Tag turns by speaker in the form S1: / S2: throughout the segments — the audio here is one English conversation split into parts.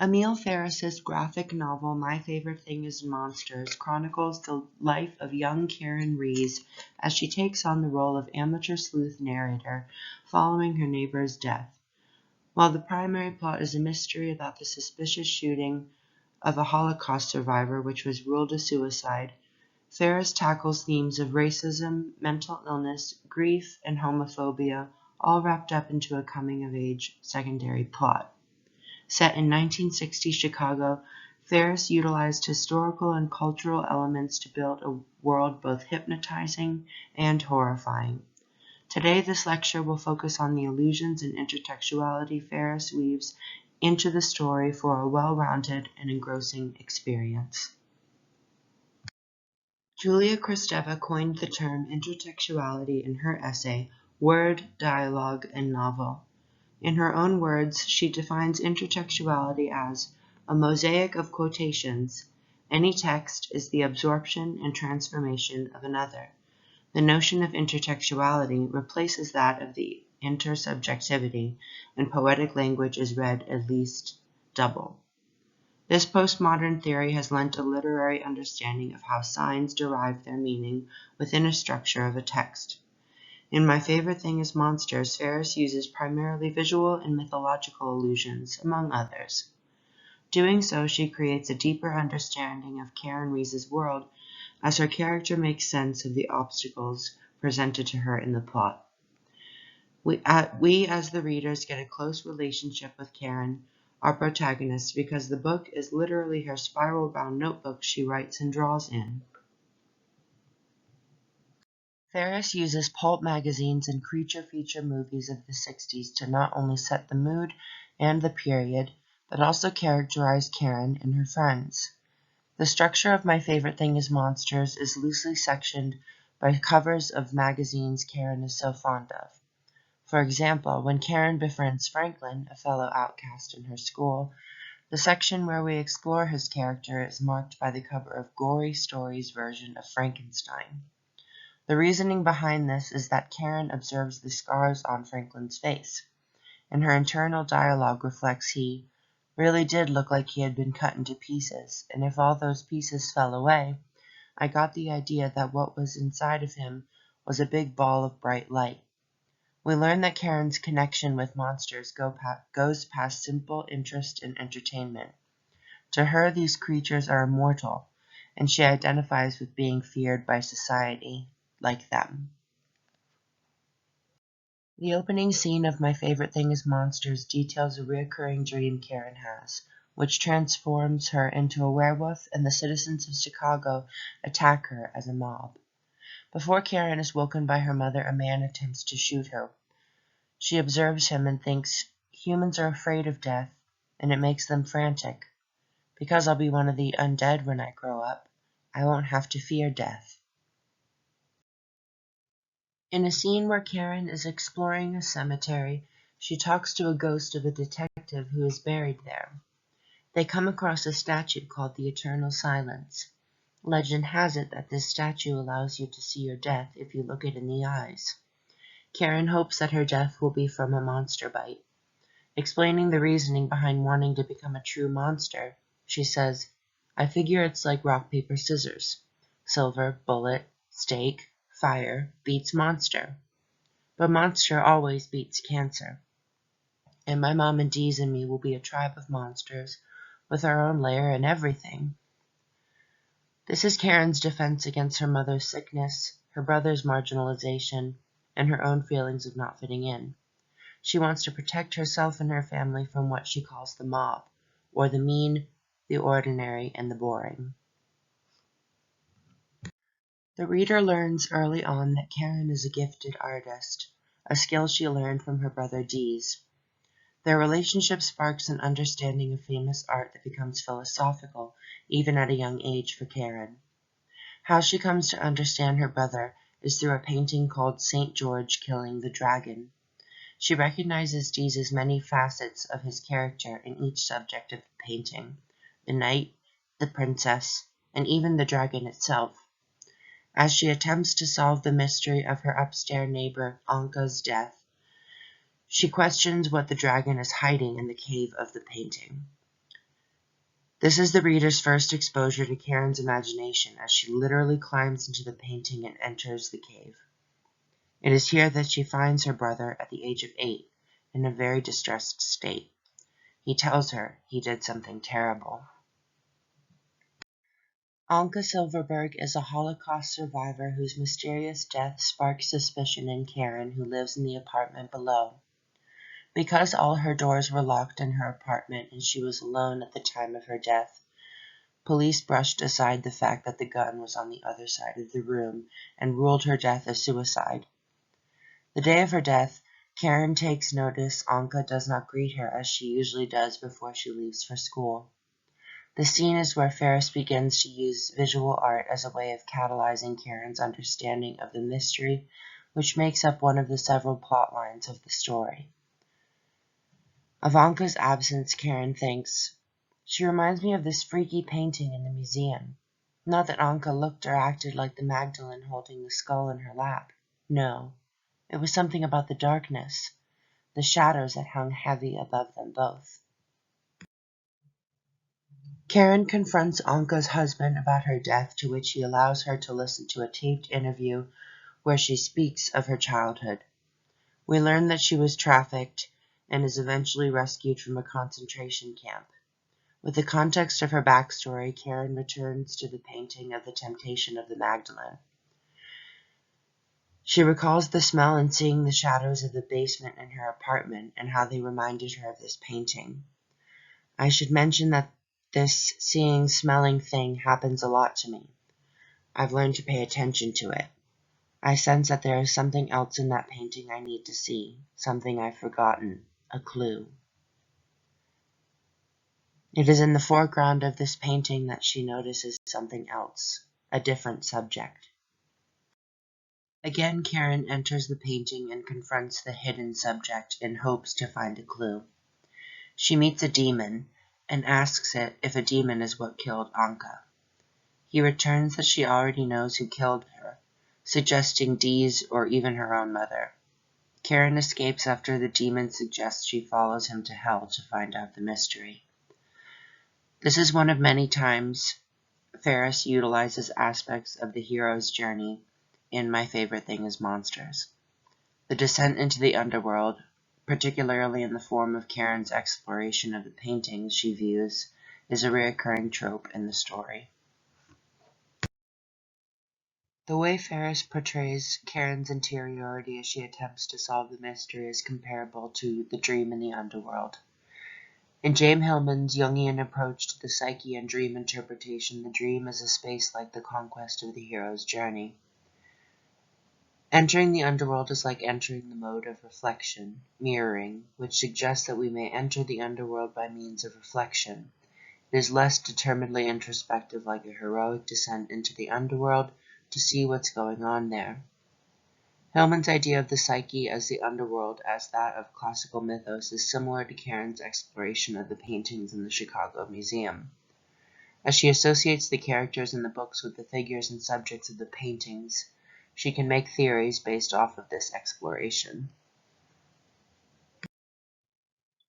S1: Emile Ferris's graphic novel My Favorite Thing is Monsters chronicles the life of young Karen Rees as she takes on the role of amateur sleuth narrator following her neighbor's death. While the primary plot is a mystery about the suspicious shooting of a Holocaust survivor which was ruled a suicide, Ferris tackles themes of racism, mental illness, grief, and homophobia, all wrapped up into a coming-of-age secondary plot. Set in 1960 Chicago, Ferris utilized historical and cultural elements to build a world both hypnotizing and horrifying. Today, this lecture will focus on the illusions and intertextuality Ferris weaves into the story for a well-rounded and engrossing experience. Julia Kristeva coined the term intertextuality in her essay, Word, Dialogue, and Novel. In her own words, she defines intertextuality as a mosaic of quotations. Any text is the absorption and transformation of another. The notion of intertextuality replaces that of the intersubjectivity, and poetic language is read at least double. This postmodern theory has lent a literary understanding of how signs derive their meaning within a structure of a text. In My Favorite Thing is Monsters, Ferris uses primarily visual and mythological allusions, among others. Doing so, she creates a deeper understanding of Karen Rees's world as her character makes sense of the obstacles presented to her in the plot. We as the readers get a close relationship with Karen, our protagonist, because the book is literally her spiral-bound notebook she writes and draws in. Ferris uses pulp magazines and creature feature movies of the 60s to not only set the mood and the period, but also characterize Karen and her friends. The structure of My Favorite Thing is Monsters is loosely sectioned by covers of magazines Karen is so fond of. For example, when Karen befriends Franklin, a fellow outcast in her school, the section where we explore his character is marked by the cover of Gory Stories' version of Frankenstein. The reasoning behind this is that Karen observes the scars on Franklin's face, and her internal dialogue reflects he really did look like he had been cut into pieces, and if all those pieces fell away, I got the idea that what was inside of him was a big ball of bright light. We learn that Karen's connection with monsters goes past simple interest in entertainment. To her, these creatures are immortal, and she identifies with being feared by society, like them. The opening scene of My Favorite Thing is Monsters details a recurring dream Karen has, which transforms her into a werewolf, and the citizens of Chicago attack her as a mob. Before Karen is woken by her mother, a man attempts to shoot her. She observes him and thinks, humans are afraid of death, and it makes them frantic. Because I'll be one of the undead when I grow up, I won't have to fear death. In a scene where Karen is exploring a cemetery, she talks to a ghost of a detective who is buried there. They come across a statue called the Eternal Silence. Legend has it that this statue allows you to see your death if you look it in the eyes. Karen hopes that her death will be from a monster bite. Explaining the reasoning behind wanting to become a true monster, she says, I figure it's like rock, paper, scissors. Silver, bullet, stake, fire beats monster. But monster always beats cancer. And my mom and Dee's and me will be a tribe of monsters, with our own lair and everything. This is Karen's defense against her mother's sickness, her brother's marginalization, and her own feelings of not fitting in. She wants to protect herself and her family from what she calls the mob, or the mean, the ordinary, and the boring. The reader learns early on that Karen is a gifted artist, a skill she learned from her brother Dee's. Their relationship sparks an understanding of famous art that becomes philosophical, even at a young age for Karen. How she comes to understand her brother is through a painting called St. George Killing the Dragon. She recognizes Dee's many facets of his character in each subject of the painting, the knight, the princess, and even the dragon itself. As she attempts to solve the mystery of her upstairs neighbor Anka's death, she questions what the dragon is hiding in the cave of the painting. This is the reader's first exposure to Karen's imagination as she literally climbs into the painting and enters the cave. It is here that she finds her brother at the age of 8 in a very distressed state. He tells her he did something terrible. Anka Silverberg is a Holocaust survivor whose mysterious death sparks suspicion in Karen, who lives in the apartment below. Because all her doors were locked in her apartment and she was alone at the time of her death, police brushed aside the fact that the gun was on the other side of the room and ruled her death a suicide. The day of her death, Karen takes notice Anka does not greet her as she usually does before she leaves for school. The scene is where Ferris begins to use visual art as a way of catalyzing Karen's understanding of the mystery, which makes up one of the several plot lines of the story. Of Anka's absence, Karen thinks, "She reminds me of this freaky painting in the museum." Not that Anka looked or acted like the Magdalene holding the skull in her lap. No, it was something about the darkness, the shadows that hung heavy above them both. Karen confronts Anka's husband about her death, to which he allows her to listen to a taped interview where she speaks of her childhood. We learn that she was trafficked and is eventually rescued from a concentration camp. With the context of her backstory, Karen returns to the painting of the Temptation of the Magdalene. She recalls the smell and seeing the shadows of the basement in her apartment and how they reminded her of this painting. I should mention that this seeing, smelling thing happens a lot to me. I've learned to pay attention to it. I sense that there is something else in that painting I need to see, something I've forgotten, a clue. It is in the foreground of this painting that she notices something else, a different subject. Again, Karen enters the painting and confronts the hidden subject in hopes to find a clue. She meets a demon and asks it if a demon is what killed Anka. He returns that she already knows who killed her, suggesting Dee's or even her own mother. Karen escapes after the demon suggests she follows him to hell to find out the mystery. This is one of many times Ferris utilizes aspects of the hero's journey in My Favorite Thing is Monsters. The descent into the underworld, particularly in the form of Karen's exploration of the paintings she views, is a recurring trope in the story. The way Ferris portrays Karen's interiority as she attempts to solve the mystery is comparable to The Dream in the Underworld. In James Hillman's Jungian approach to the psyche and dream interpretation, the dream is a space like the conquest of the hero's journey. Entering the underworld is like entering the mode of reflection, mirroring, which suggests that we may enter the underworld by means of reflection. It is less determinedly introspective, like a heroic descent into the underworld to see what's going on there. Hellman's idea of the psyche as the underworld as that of classical mythos is similar to Karen's exploration of the paintings in the Chicago Museum. As she associates the characters in the books with the figures and subjects of the paintings, she can make theories based off of this exploration.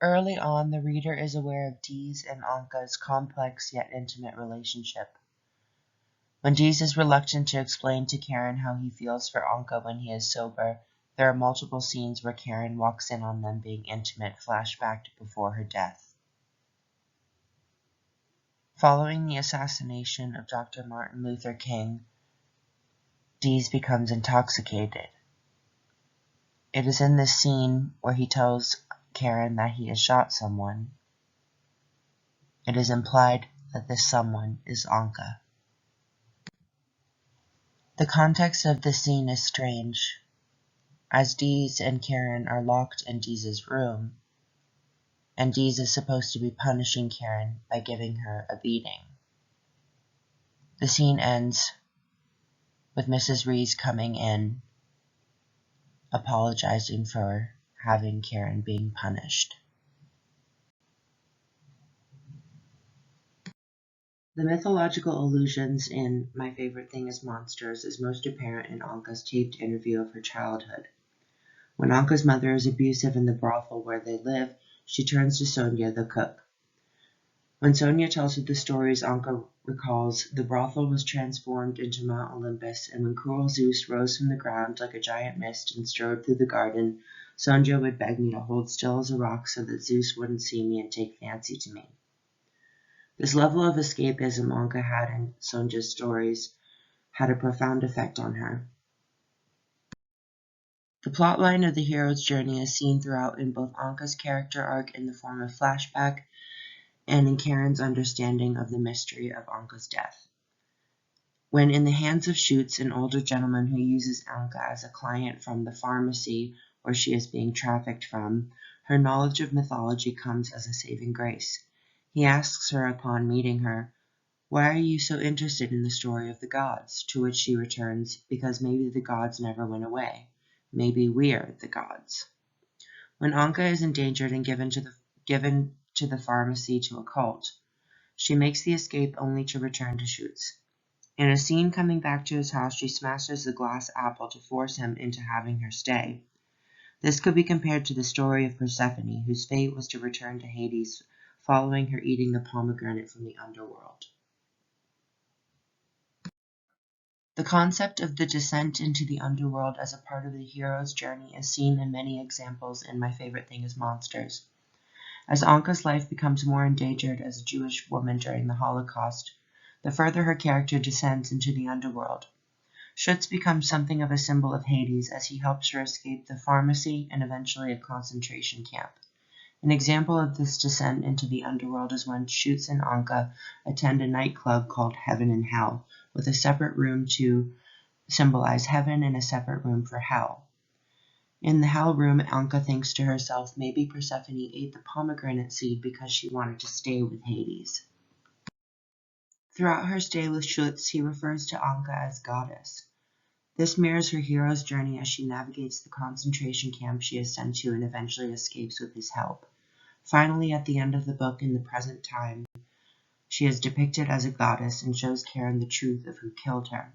S1: Early on, the reader is aware of Dee's and Anka's complex yet intimate relationship. When Dees is reluctant to explain to Karen how he feels for Anka when he is sober, there are multiple scenes where Karen walks in on them being intimate, flashback to before her death. Following the assassination of Dr. Martin Luther King, Dees becomes intoxicated. It is in this scene where he tells Karen that he has shot someone. It is implied that this someone is Anka. The context of this scene is strange, as Dees and Karen are locked in Dees's room, and Dees is supposed to be punishing Karen by giving her a beating. The scene ends with Mrs. Rees coming in, apologizing for having Karen being punished. The mythological allusions in My Favorite Thing is Monsters is most apparent in Anka's taped interview of her childhood. When Anka's mother is abusive in the brothel where they live, she turns to Sonia, the cook. When Sonia tells her the stories, Anka recalls the brothel was transformed into Mount Olympus, and when cruel Zeus rose from the ground like a giant mist and strode through the garden, Sonia would beg me to hold still as a rock so that Zeus wouldn't see me and take fancy to me. This level of escapism Anka had in Sonia's stories had a profound effect on her. The plotline of the hero's journey is seen throughout in both Anka's character arc in the form of flashback and in Karen's understanding of the mystery of Anka's death. When in the hands of Schutz, an older gentleman who uses Anka as a client from the pharmacy where she is being trafficked from, her knowledge of mythology comes as a saving grace. He asks her upon meeting her, "Why are you so interested in the story of the gods?" To which she returns, "Because maybe the gods never went away. Maybe we're the gods." When Anka is endangered and given to the pharmacy to a cult, she makes the escape only to return to Schutz. In a scene coming back to his house, she smashes the glass apple to force him into having her stay. This could be compared to the story of Persephone, whose fate was to return to Hades following her eating the pomegranate from the underworld. The concept of the descent into the underworld as a part of the hero's journey is seen in many examples in My Favorite Thing is Monsters. As Anka's life becomes more endangered as a Jewish woman during the Holocaust, the further her character descends into the underworld. Schutz becomes something of a symbol of Hades as he helps her escape the pharmacy and eventually a concentration camp. An example of this descent into the underworld is when Schutz and Anka attend a nightclub called Heaven and Hell, with a separate room to symbolize heaven and a separate room for hell. In the hell room, Anka thinks to herself, maybe Persephone ate the pomegranate seed because she wanted to stay with Hades. Throughout her stay with Schutz, he refers to Anka as goddess. This mirrors her hero's journey as she navigates the concentration camp she is sent to and eventually escapes with his help. Finally, at the end of the book, in the present time, she is depicted as a goddess and shows Karen the truth of who killed her.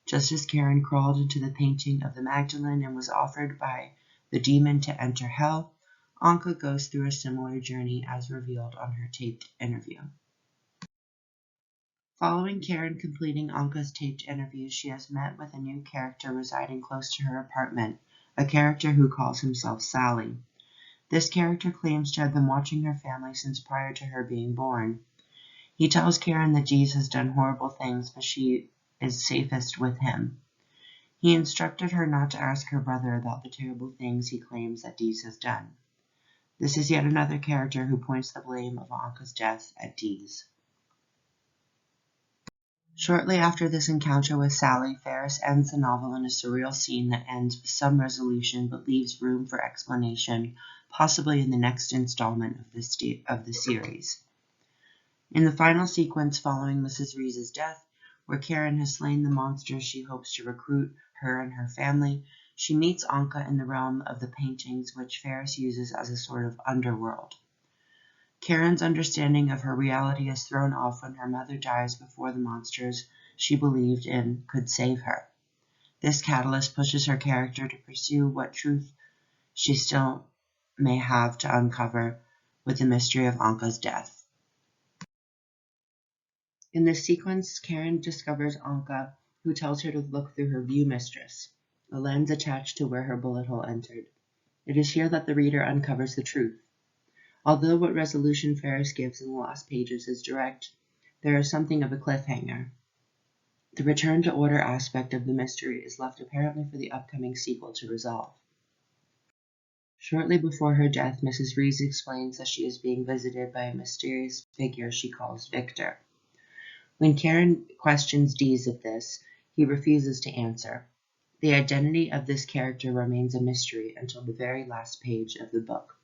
S1: Just as Karen crawled into the painting of the Magdalene and was offered by the demon to enter hell, Anka goes through a similar journey as revealed on her taped interview. Following Karen completing Anka's taped interview, she has met with a new character residing close to her apartment, a character who calls himself Sally. This character claims to have been watching her family since prior to her being born. He tells Karen that Dees has done horrible things, but she is safest with him. He instructed her not to ask her brother about the terrible things he claims that Dees has done. This is yet another character who points the blame of Anka's death at Dees. Shortly after this encounter with Sally, Ferris ends the novel in a surreal scene that ends with some resolution but leaves room for explanation, possibly in the next installment of the series. In the final sequence following Mrs. Reese's death, where Karen has slain the monsters she hopes to recruit her and her family, she meets Anka in the realm of the paintings, which Ferris uses as a sort of underworld. Karen's understanding of her reality is thrown off when her mother dies before the monsters she believed in could save her. This catalyst pushes her character to pursue what truth she still may have to uncover with the mystery of Anka's death. In this sequence, Karen discovers Anka, who tells her to look through her view mistress, a lens attached to where her bullet hole entered. It is here that the reader uncovers the truth. Although what resolution Ferris gives in the last pages is direct, there is something of a cliffhanger. The return to order aspect of the mystery is left apparently for the upcoming sequel to resolve. Shortly before her death, Mrs. Reese explains that she is being visited by a mysterious figure she calls Victor. When Karen questions Dees of this, he refuses to answer. The identity of this character remains a mystery until the very last page of the book.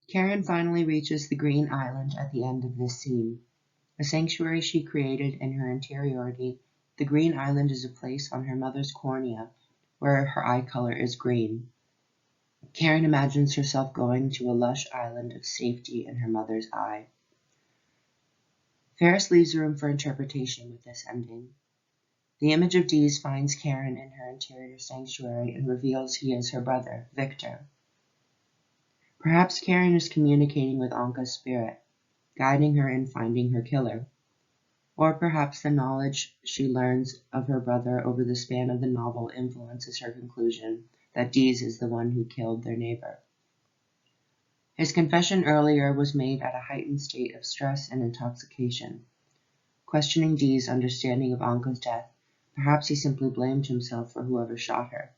S1: Karen finally reaches the Green Island at the end of this scene. A sanctuary she created in her interiority, the Green Island is a place on her mother's cornea where her eye color is green. Karen imagines herself going to a lush island of safety in her mother's eye. Ferris leaves room for interpretation with this ending. The image of Dees finds Karen in her interior sanctuary and reveals he is her brother, Victor. Perhaps Karen is communicating with Anka's spirit, guiding her in finding her killer. Or perhaps the knowledge she learns of her brother over the span of the novel influences her conclusion that Dees is the one who killed their neighbor. His confession earlier was made at a heightened state of stress and intoxication. Questioning Dee's understanding of Anka's death, perhaps he simply blamed himself for whoever shot her.